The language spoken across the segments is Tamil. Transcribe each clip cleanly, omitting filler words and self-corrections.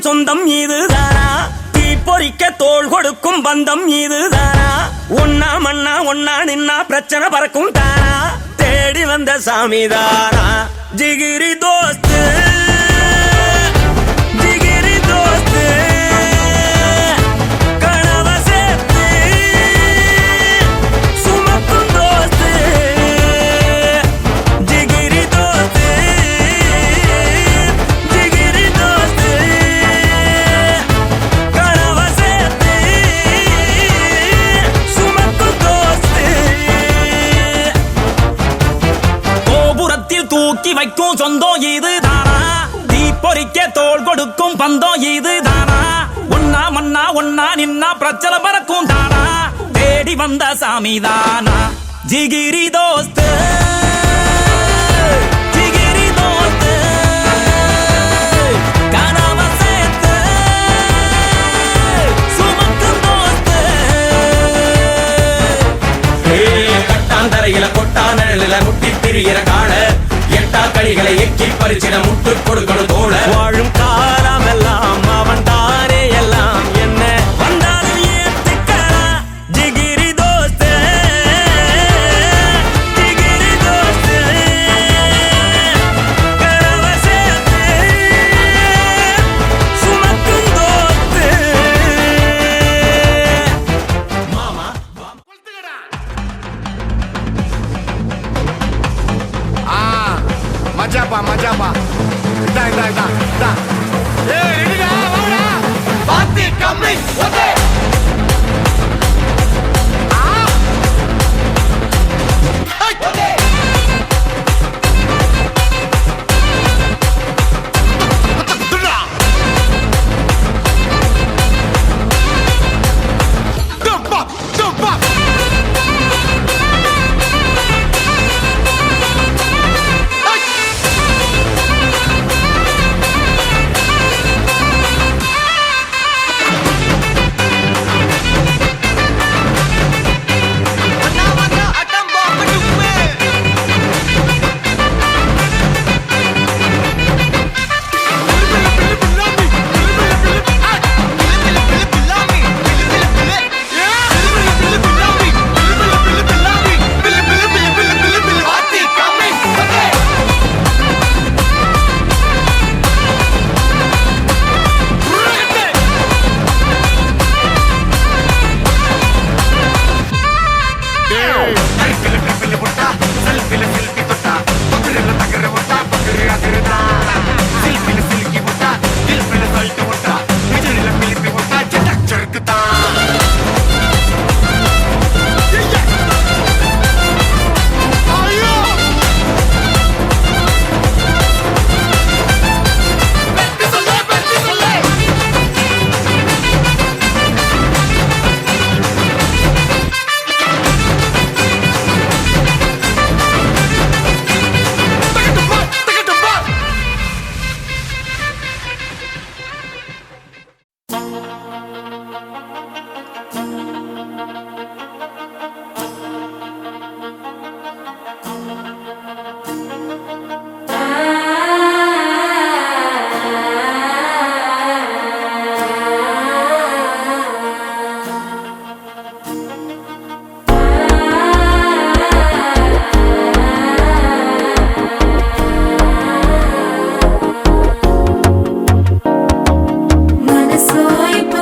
சொந்தம் இதுதானா? தீ பொறிக்க தோள் கொடுக்கும் பந்தம் இதுதானா? ஒன்னா மண்ணா ஒன்னா நின்னா பிரச்சனை பறக்கும் தானா? தேடி வந்த சாமிதானா ஜிகிரி தோஸ்து, ஜிகிரி தோஸ்து, கனவ சேர்த்து சுமக்கும் தோஸ்து, ஜிகிரி தோஸ்து, ஜிகிரி தோஸ்து, கனவ சேர்த்து சுமக்கும் தோஸ்து. கோபுரத்தில் தூக்கி வைக்கும் சொந்தம் இதுதானா? தீ பொறிக்க தோள் கொடுக்கும் பந்தம் இதுதானா? ஒன்னா மண்ணா ஒன்னா நின்னா பிரச்சனை பறக்கும் தானா? தேடி வந்த சாமிதானா ஜிகிரி தோஸ்து, ஜிகிரி தோஸ்து, கனவ சேர்த்து சுமக்கும் தோஸ்து. கட்டாந்தரையில கொட்டா நிழலில முட்டி திரிகிற கால எட்டா கழிகளை எக்கி பறிச்சிட முட்டு கொடுக்கணும் தோழ. வாழும் காலமெல்லாம் அவன் தானே எல்லாம், என்ன வந்தாலும் ஏத்துக்கலாம் ஜிகிரி தோஸ்து, ஜிகிரி தோஸ்து, கனவ சேர்த்து சுமக்கும் தோஸ்து. மாமா மஜாப்பா மஜாப்பா இதா இதா இதா இதா ஏய் ரெடிடா வாடா பாத்தி கம்மி ஓகே ஓகே dumpa dumpa മനസ്സോ ഇപ്പൊ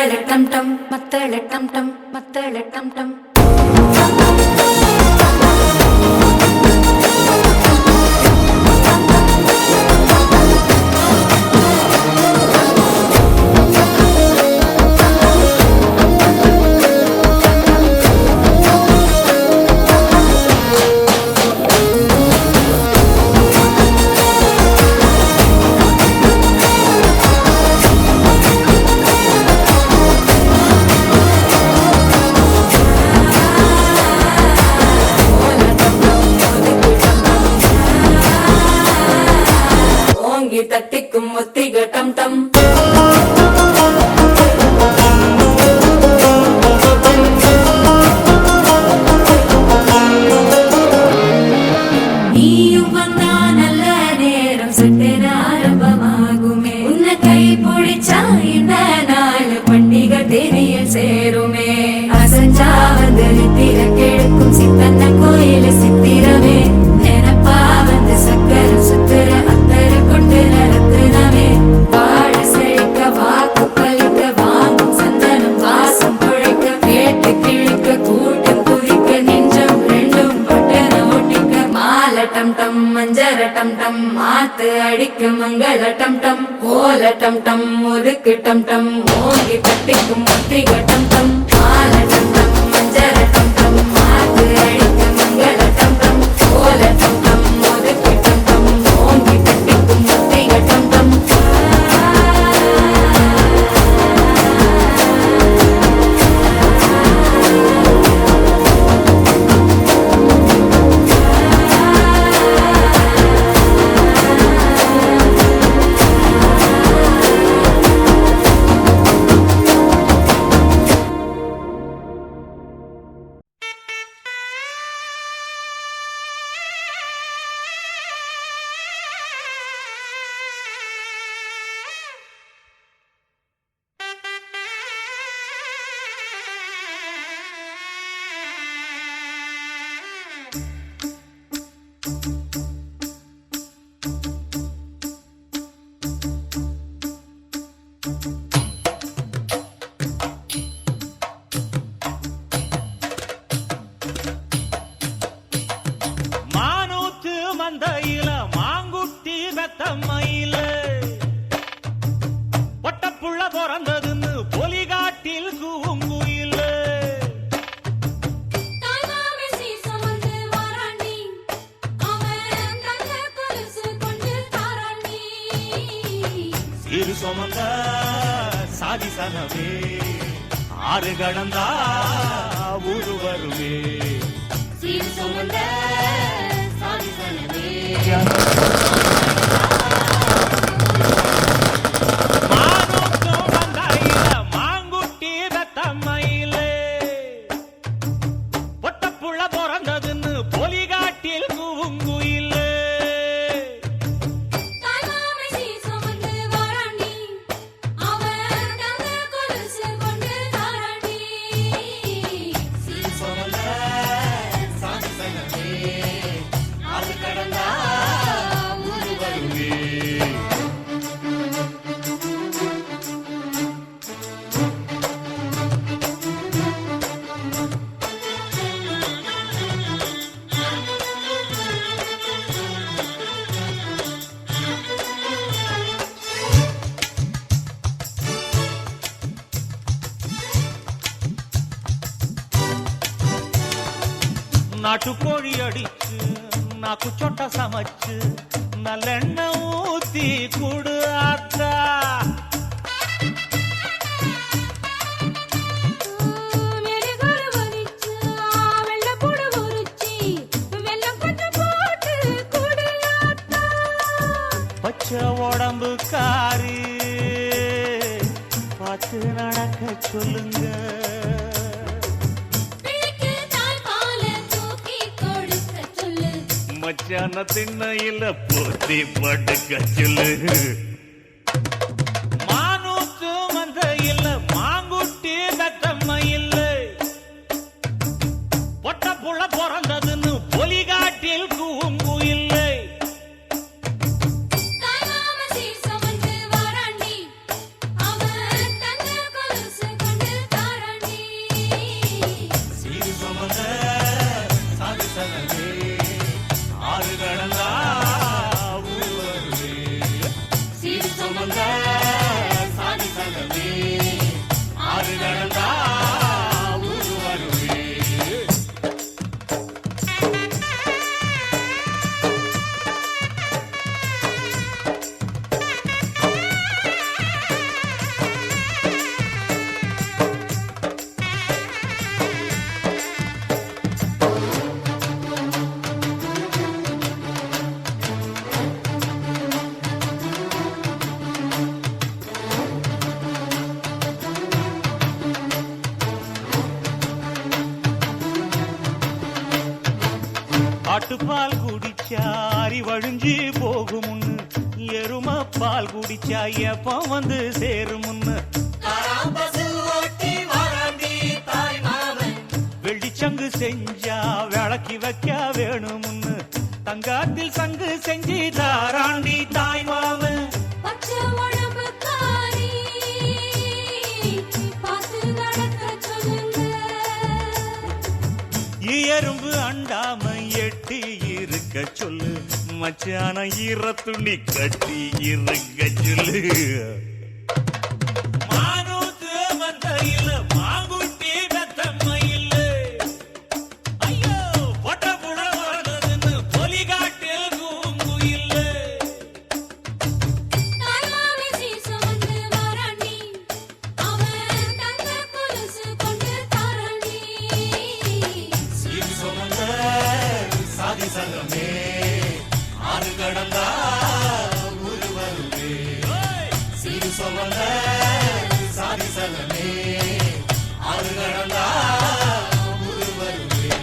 மத்தள டம் டம் மத்தள டம் டம் மத்தள டம் டம் தட்டிக்கும் ஒத்திக டம் டம் நீயும் வந்தா நல்ல நேரம் சட்டென ஆரம்பமாகுமே உன்னை கை பிடிச்சா இந்த நாள் பண்டிகை தெரியல் சேருமே அசஞ்சா வந்து நித்திர கெடுக்கும் சித்தன்ன கோயில சித்திரமே நினப்பா வந்து சக்கர சுத்துற அத்தர கொண்டு நடத்துனவே வாழ செழிக்க வாக்கு பலிக்க வாங்கும் சந்தனம் வாசம் குழைக்க கேட்டு கிழிக்க கூட்டம் குதிக்க நெஞ்சம் ரெண்டும் பட்டன ஒட்டிக்க மாலை டம் டம் மஞ்சர டம் டம் மாத்து அடிக்க மங்கள டம் டம் ஓல டம் டம் ஒதுக்கு டம் டம் ஓங்கி தட்டிக்கும் ஒத்திக டம் டம் மாலை டம் டம் மஞ்சர டம் டம் மாத்து அடிக்க மங்கள டம் டம் ஓல டம் டம் ஒதுக்கு டம் டம் ஓங்கி தட்டிக்கும் ஒத்திக டம் டம் மானூத்து மந்தையில மாங்குட்டி வெத்தம்மையில பொட்டப்புள்ள பிறந்ததுன்னு பொலிகாட்டில் கூங்குயில சிறு சுமந்த சாதி சனவே ஆறு கடந்தா ஊரு வருவே சீர் சுமந்த சாதி சனவே மானூத்து மந்தையில மாங்குட்டி வெத்தம்மையில பொட்டப்புள்ள பிறந்ததுன்னு பொலிகாட்டில் கூங்குயில நாட்டுக்கோழி அடிச்சு நாக்கு சொட்ட சமைச்சு நல்லெண்ணெய் ஊத்தி குடு ஆத்தா பச்சை உடம்பு காரி பார்த்து நடக்க சொல்லுங்க மச்சான திண்ணையில போத்தி படுக்க சொல்லு மானூத்து மந்தையில மாங்குட்டி வெத்தம்மையில பொட்டப்புள்ள பிறந்ததுன்னு பொலிகாட்டில் கூங்குயில்லை சீர் சுமந்து வாராண்டி அவன் தங்க கொலுசு ஆட்டுப்பால் குடிச்சா அறிவழிஞ்சு போகுமுன்னு, எரும பால் குடிச்சா எப்ப வந்து சேருமுன்னு, வெள்ளிச்சங்கு செஞ்சா விளக்கி வைக்க வேணுமுன்னு, தங்காத்தில் சங்கு செஞ்சு தாராண்டி தாய் மாமன். பச்சை உடம்புக்காரி, பார்த்து நடக்க சொல்லுங்க. எறும்பு அண்டாம எட்டி இருக்க சொல்லு, மச்சான ஈர துணி கட்டி இருக்க சொல்லு. மானூத்து மந்தையில மாங்குட்டி வெத்தம்மையில, ஐயோ பொட்ட புட வரதுன்னு பொலிகாட்டில் கூங்குயில்ல. தாய்மாமே சீசமந்து வராண்டி, அவன் தங்க கொலுசு கொண்டு தாராண்டி. சீர் சுமந்த சாதி சங்கமே ஆறு கடந்தா ஊரு வருவே. சீர் சுமந்த சாதி சங்கமே ஆறு கடந்தா ஊரு வருவே.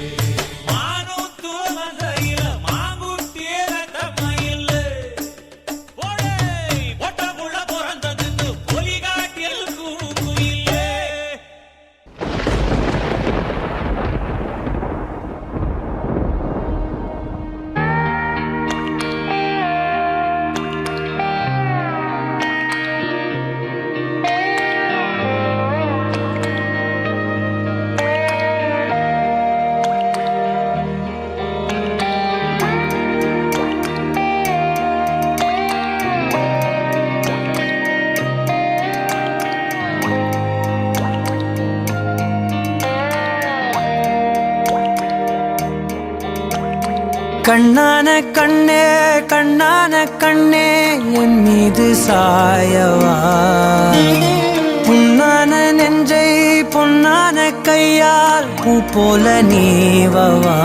மானூத்து மந்தையில மாங்குட்டி வெத்தம்மையில, போடே பொட்ட புள்ள பிறந்ததுன்னு பொலிகாட்டில் கூங்குயில்ல. கண்ணான கண்ணே கண்ணான கண்ணே என் மீது சாயவா, புண்ணான நெஞ்சை பொன்னான கையால் பூ போல நீவவா.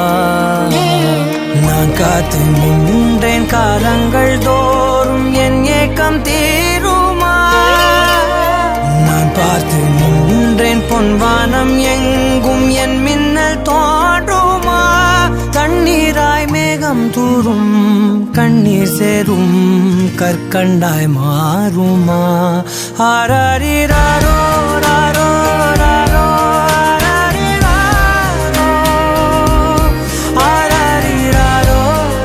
நான் காத்து நின்றேன் காலங்கள் தோறும் என் ஏக்கம் தீருமா. நான் பார்த்து நின்றேன் பொன்வானம் எங்கும் என் மின்னல் தோன்றுமா. தண்ணீராய் மேகம் தூரும் கண்ணீர் சேரும் கற்கண்டாய் மாறுமா. ஆராரிராரோ ராரோ ராரோ ஆராரிராரோ, ஆராரிராரோ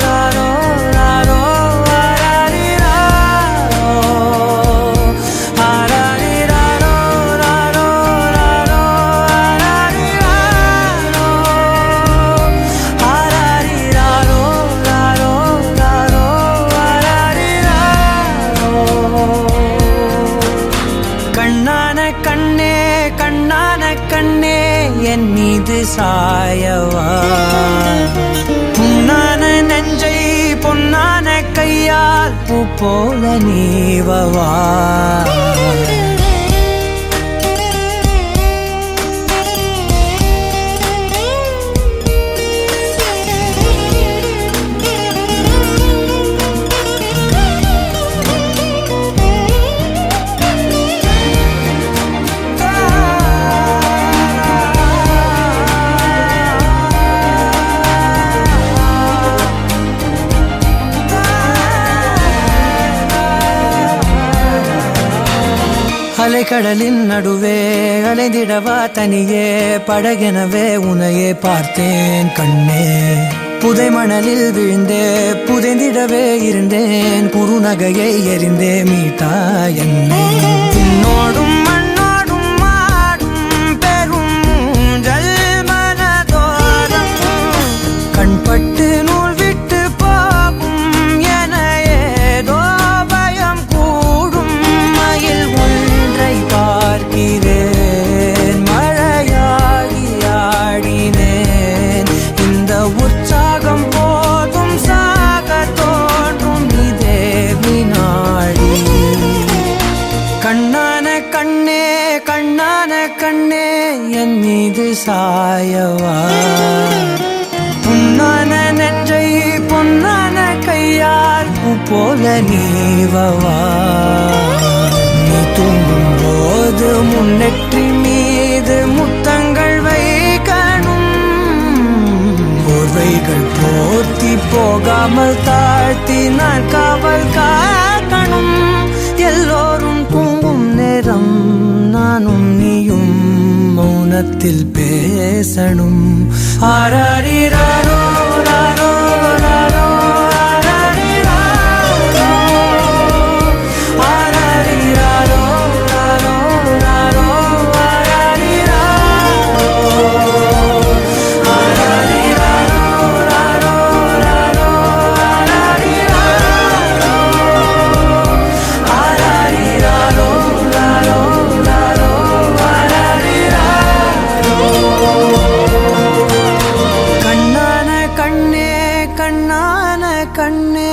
ராரோ ராரோ ஆராரிராரோ, ஆராரிராரோ ராரோ ராரோ ஆராரிராரோ, ஆராரிராரோ ராரோ ராரோ ஆராரிராரோ. கண்ணான கண்ணே கண்ணான கண்ணே என் மீது சாயவா, புண்ணான நெஞ்சை பொன்னான கையால் பூ போல நீவவா. அலைக்கடலின் நடுவே அலைந்திடவா தனியே, படகெனவே உனையே பார்த்தேன் கண்ணே. புதை மணலில் விழுந்தே புதைந்திடவே இருந்தேன், குறுநகையை எறிந்தே மீட்டா என்னை. உன்னோடும் மண்ணோடும் மாடும் பெரும் ஊஞ்சல் மனதோரம், கண்பட்டு நூல் விட்டு போகும் என ஏதோ பயம் கூடும். மயில் ஒன்றை பார்க்கிறேன், மழையாகி ஆடினேன். இந்த உற்சாகம் போதும் சாக தோன்றும் இதே வினாடி. கண்ணான கண்ணே கண்ணான கண்ணே என் மீது சாயவா, புண்ணான நெஞ்சை பொன்னான கையால் பூ போல நீவவா. நீ தூங்கும் போது முன்னெற்றி மீது முத்தங்கள் வைக்கணும், போர்வைகள் போர்த்தி சொல்லாமல் தாழ்த்தி நான் காவல் காக்கணும். எல்லோரும் தூங்கும் நேரம் நானும் நீயும் மௌனத்தில் பேசணும். ஆராரிராரோ ராரோ ராரோ ஆராரிராரோ ஆராரிராரோ ராரோ ராரோ ஆராரிராரோ ஆராரிராரோ ராரோ ராரோ ஆராரிராரோ ஆராரிராரோ ராரோ ராரோ ஆராரிராரோ. கண்ணான கண்ணே கண்ணான கண்ணே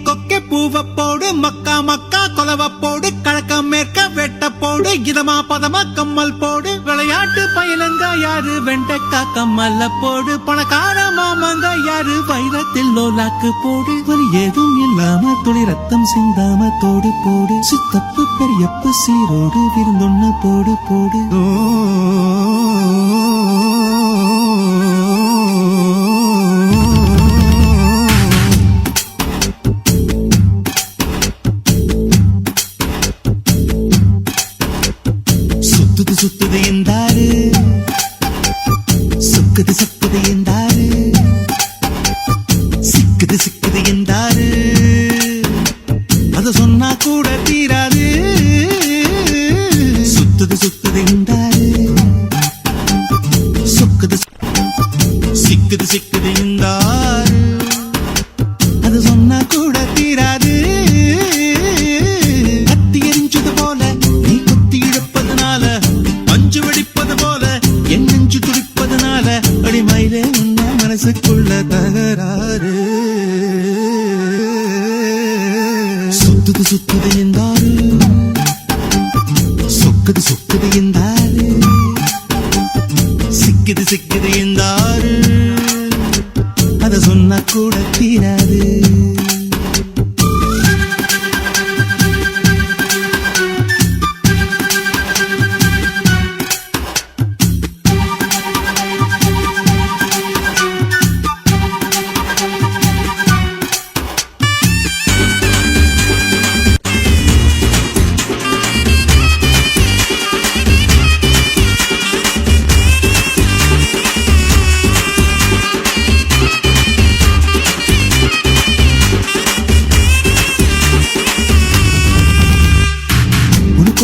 கொக்கை பூவ போடு மக்கா மக்கா கொலவ போடு கழக்க மேற்க வெட்ட போடு இதமா பதமா கம்மல் போடு விளையாட்டு பயிலங்க யாரு வெண்டைக்கா கம்மல்ல போடு பணக்கார மாமங்க யாரு வைரத்தில் லோலாக்கு போடு வலி ஏதும் இல்லாம துளி ரத்தம் சிந்தாம தோடு போடு சித்தப்பு பெரியப்பு சீரோடு விருந்தொன்னு போடு போடு. சுத்துது சுத்துது என்றாரு சுக்குது சுக்குது என்றாரு சிக்குது சிக்குது என்றாரு அத சொன்னா கூட தீராது. சுத்துது சுத்துது என்றாரு சுக்குது சிக்குது சிக்குது என்றாரு அது சொன்னா கூட தீராது. கத்தி எரிஞ்சது போல நீ குத்தி இழுப்பதனால பஞ்சு வெடிப்பது போல என் நெஞ்சு துடிப்பதனால அடிமையிலே உன்ன மனசுக்குள்ள தகராறு. சுத்துது சுத்துது என்றாரு சொக்குது சொக்குது என்றாரு சிக்குது சிக்குது என்றாரு அத சொன்னா கூட தீராது.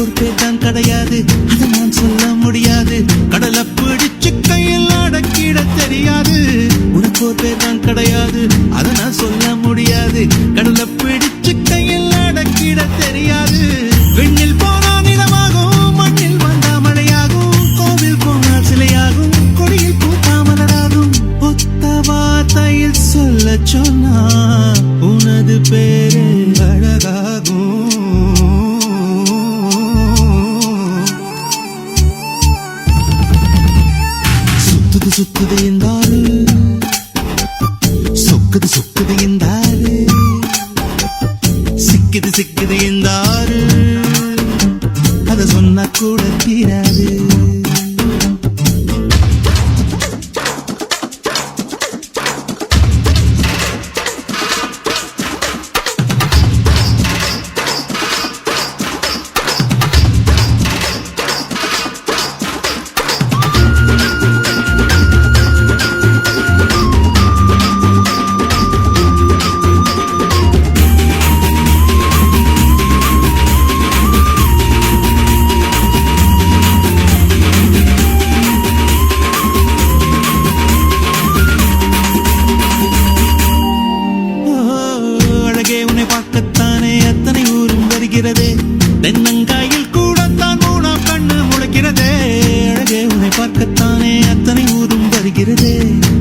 ஒரு பேர் தான் கிடையாது அதை நான் சொல்ல முடியாது. கடலை பிடிச்சு கையில் அடக்கிட தெரியாது. உனக்கு ஒரு பேர் தான் கிடையாது அதை நான் சொல்ல முடியாது. கடலை பிடிச்சு கையில் அடக்கிட தெரியாது. விண்ணில் போனா நிலமாகும் மண்ணில் வந்தா மழையாகும் கோவில் போனால் சிலையாகும் கொடியில் பூத்தாமலராகும். ஒத்த வார்த்தையில் சொல்ல சொன்னா உனது பேரு அழகாகும். சுத்துது சுத்துது என்றாரு சொக்குது சொக்குது என்றாரு சிக்குது சிக்குது என்றாரு அத சொன்னா கூட தீராது. தென்னங்காயில் கூடத்தான் மூணாம் கண்ணு முளைக்கிறதே. அழகே உன்னை பார்க்கத்தானே அத்தனை ஊரும் வருகிறதே.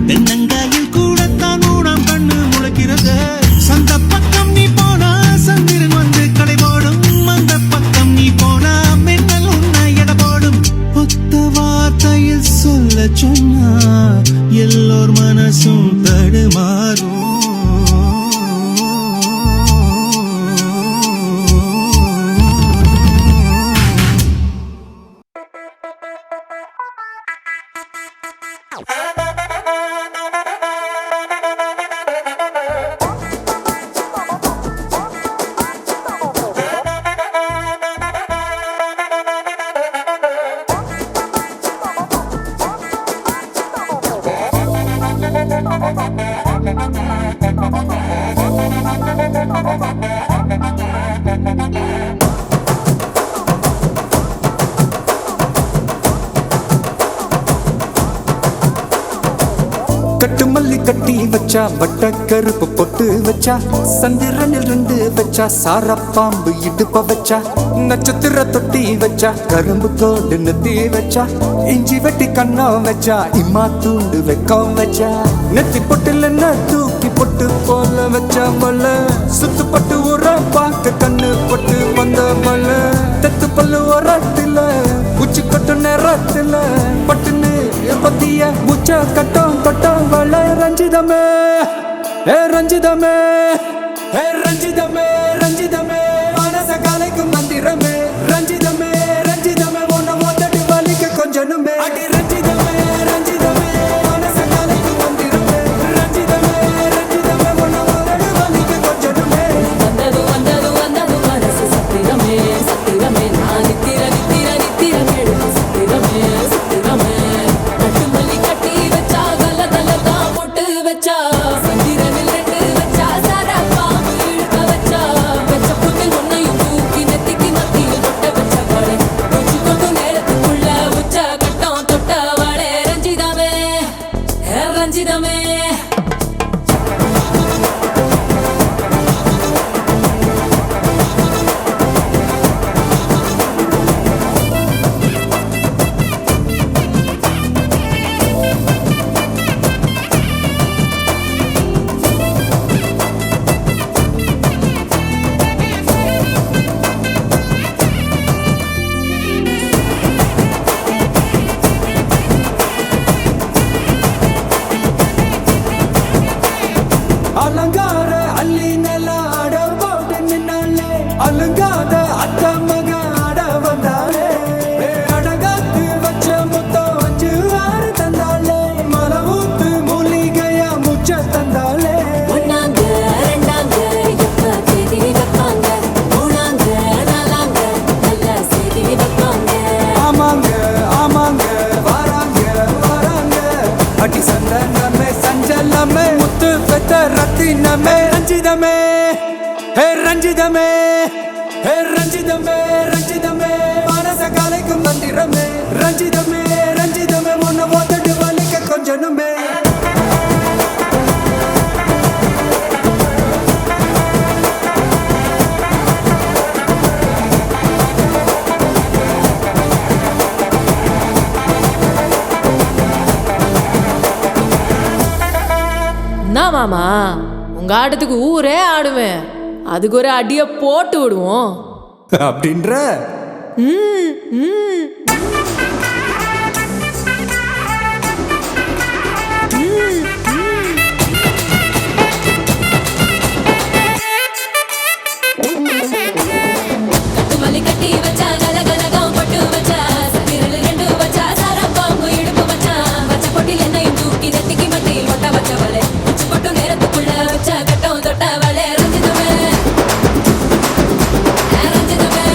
தென்னங்காயில் கூடத்தான் மூணாம் கண்ணு முளைக்கிறதே. சந்த பக்கம் நீ போனா சந்திரன் வந்து கடை போடும். அந்த பக்கம் நீ போனா மின்னல் உன்னை எடை போடும். ஒத்த வார்த்தையில் சொல்ல சொன்னா எல்லோர் மனசும் தடுமாறும். Ha ha ha ha ha ha ha. கட்டு மல்லி கட்டி வச்சா வட்ட கருப்பு பொட்டு வச்சா சந்திரனில் 2 வச்சா சார பாம்பு இடுப்ப வச்சா நட்சத்திர தொட்டி வச்சா கரும்பு தோடு நெத்தி வச்சா இஞ்சி வெட்டி கண்ணம் வச்சா இம்மா தூண்டு வெக்கம் வச்சா நெத்தி பொட்டுல தூக்கி பொட்டு போல வச்சா மல்ல சுத்து பட்டு உர பார்க்க கண்ணு பொட்டு வந்த மல்ல தெத்து பல்லு உரத்துல உச்சி கொட்டு நேரத்துல பட்டுன்னு பத்திய முச்ச கட்டம் கட்டம் வள ரஞ்சிதமே ஏ ரஞ்சிதமே ஏ ரஞ்சிதமே ரஞ்சிதமே மனச கலைக்கும் மந்திரமே ரஞ்சிதமே ரஞ்சிதமே உன்னை மொத்தடி வலிக்க கொஞ்சனுமே அடி ரஞ்சிதமே ரஞ்சிதமே மனச கலைக்கும் மந்திரமே ரஞ்சிதமே ரஞ்சிதமே உன்னை மொத்தடி வலிக்க கொஞ்சனுமே வந்தது வந்தது வந்தது மனசு சத்திரமே சத்திரமே நான் நித்திர நித்திர நித்திர கேடு சத்திரமே சத்திரமே கட்டு மல்லி கட்டி வச்சா கல கல தான் போட்டு வச்சா சந்திரனில் 2 வச்சா சார பாம்பு இழுக்க வச்சா வச்ச புட்டில் ஒன்னையும் தூக்கி நெத்திக்கு மத்தியில் தொட்ட வச்ச வாழை உச்சி கொண்டு நேரத்துக்குள்ள உச்ச கட்டம் தொட்ட வாழை ரஞ்சிதமே ரஞ்சிதமே அலங்கார அள்ளி நில ஆட போட்டு நின்னாலே அலங்காத அத்த மக ஆட வந்தாலே அடகாத்து வச்ச முத்தம் 5 6 தந்தாலே மலை ஊத்து மூலிகையா முச்ச தந்தாலே ஒன்னாங்க ரெண்டாங்க எப்ப தேதி வைப்பாங்க மூணாங்க நாலாங்க நல்ல செய்தி வைப்பாங்க ஆமாங்க ஆமாங்க வராங்க வராங்க அடி சந்தனமே சஞ்சலமே முத்து பெத்த ரத்தினமே ரஞ்சிதமே ஹே ரஞ்சிதமே ஹே ரஞ்சிதமே ரஞ்சிதமே மனச கலைக்கும் மந்திரமே ரஞ்சிதமே ரஞ்சிதமே உன்னை ஓத்தட்டு வலிக்க கொஞ்சனுமே என்ன மாமா உங்க ஆட்டத்துக்கு ஊரே ஆடுவேன் அதுக்கு ஒரு அடிய போட்டு விடுவோம் அப்படின்ற ம், ம். கட்டு மல்லி கட்டி வச்சா கல கல தான் போட்டு வச்சா சந்திரனில் 2 வச்சா சார பாம்பு இடுப்பு வச்சா வச்ச பொட்டில் என்னையும் தூக்கி நெத்திக்கு மத்தியில் ஒட்ட வச்ச வலை உச்சி கொட்டு நேரத்துக்குள்ள வச்ச கட்டம் தொட்ட வலை ரஞ்சிதமே ரஞ்சிதமே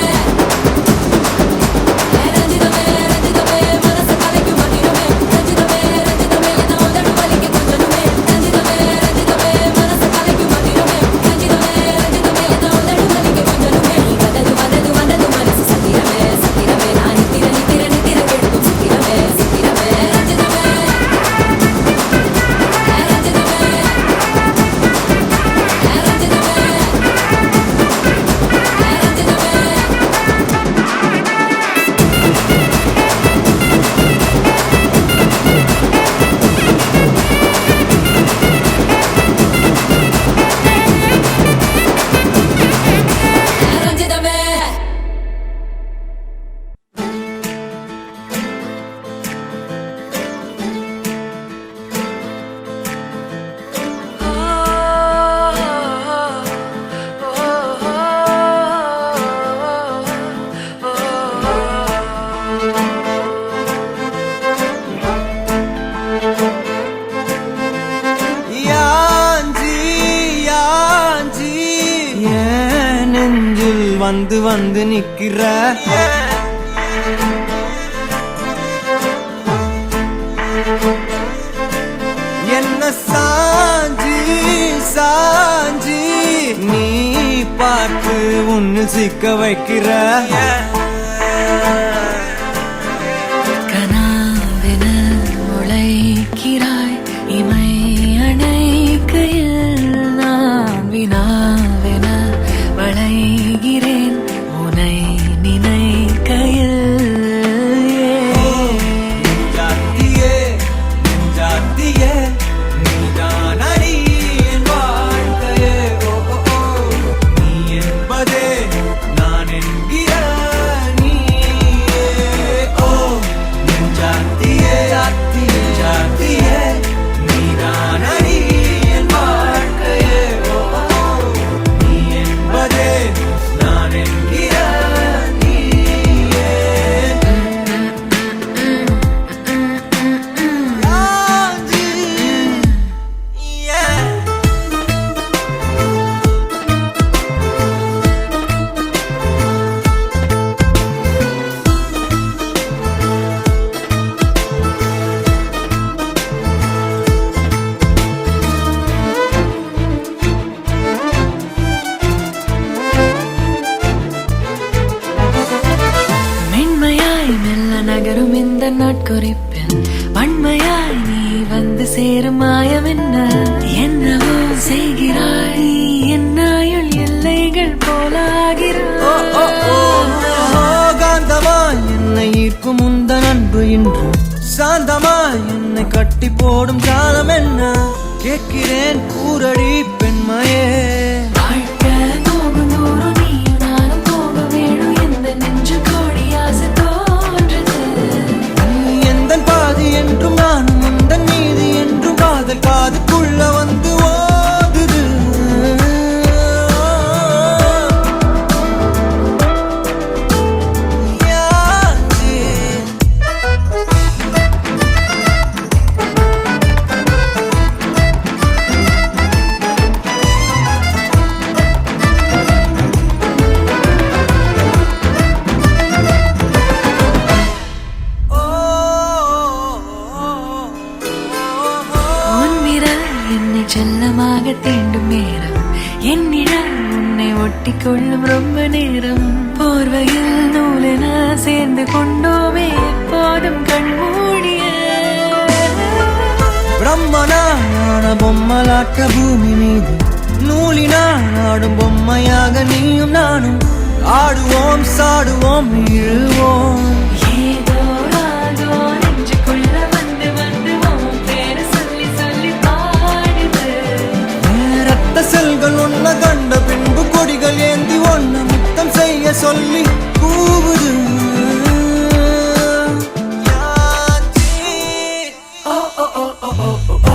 ரஞ்சிதமே ரஞ்சிதமே மனச கலைக்கும் மந்திரமே ரஞ்சிதமே ரஞ்சிதமே என்ன உதடு வலிக்க கொஞ்சனுமே ரஞ்சிதமே ரஞ்சிதமே மனச கலைக்கும் மந்திரமே ரஞ்சிதமே ரஞ்சிதமே என்ன உதடு வலிக்க கொஞ்சனுமே வந்தது வந்தது வந்தது மனசு சத்திரமே சத்திரமே நான் நித்திர நித்திர நித்திர கெடுக்கும் சத்திரமே சத்திரமே ரஞ்சிதமே ரஞ்சிதமே ரஞ்சிதமே யாஞ்சி யாஞ்சி ஏன் நெஞ்சில் வந்து வந்து நிக்கிற என்ன என்னில் சிக்க வைக்கிற கனாவென முளைக்கிறாய் இமை அணைக்கையில் நான் வினாவென வளைகிறேன் உனை நினைக்கையில் ஜாத்தியே ஜாத்தியே நீதான் அடி என் வாழ்க்கையே ஓ ஓ, ஓ. நீ என்பதே நான் என்கிற நீயே ஓ ஜாத்தியே ஜாத்தியே ஜாத்தியே நீதான் அடி என் வாழ்க்கையே ஓ ஓ, ஓ. நீ என்பதே நான் என்கிற நீயே Yeah. மென்மையாய் மெல்ல நகரும் இந்த நாட்குறிப்பில் வன்மையாய் நீ வந்து சேரும் மாயம் என்னவோ செய்கிறாய் நீ என்னாயுள் எல்லைகள் போலாகிறாய் காந்தமாய் என்னை ஈர்க்கும் உந்தன் அன்பு இன்று சாந்தமாய் என்னை கட்டி போடும் காலம் என்ன கேட்கிறேன் கூரடி பெண்மையே வாழ்க்கை போகும் தூரம் நீயும் நானும் போக வேணும் எந்த நெஞ்சு கோடி ஆசை தோன்றுது நீ எந்தன் பாதி என்றும் நானும் உந்தன் மீதி என்றும் காதல் காதுக்குள்ள வந்து ஓதுது உன்விரல் என்னை செல்லமாக தீண்டும் நேரம் என்னிடம் உன்னை ஒட்டி கொள்ளும் ரொம்ப நேரம் போர்வையில் நூலென சேர்ந்து கொண்டோமே எப்போதும் கண்மூடிய பிரம்மனான பொம்மலாட்ட பூமி மீது நூலினால் ஆடும் பொம்மையாக நீயும் நானும் ஆடுவோம் சாடுவோம் இழுவோம் ஏதோ ராகோ நெஞ்சுக்குள்ள வந்து வந்து உன் பேரை சொல்லி சொல்லி பாடுது ரத்த செல்கள் ஒன்ன கண்ட பின்பு கொடிகள் ஏந்தி ஒன்ன முத்தம் செய்ய சொல்லி கூவுது யாச்சி. ஓ ஓ ஓ ஓ ஓ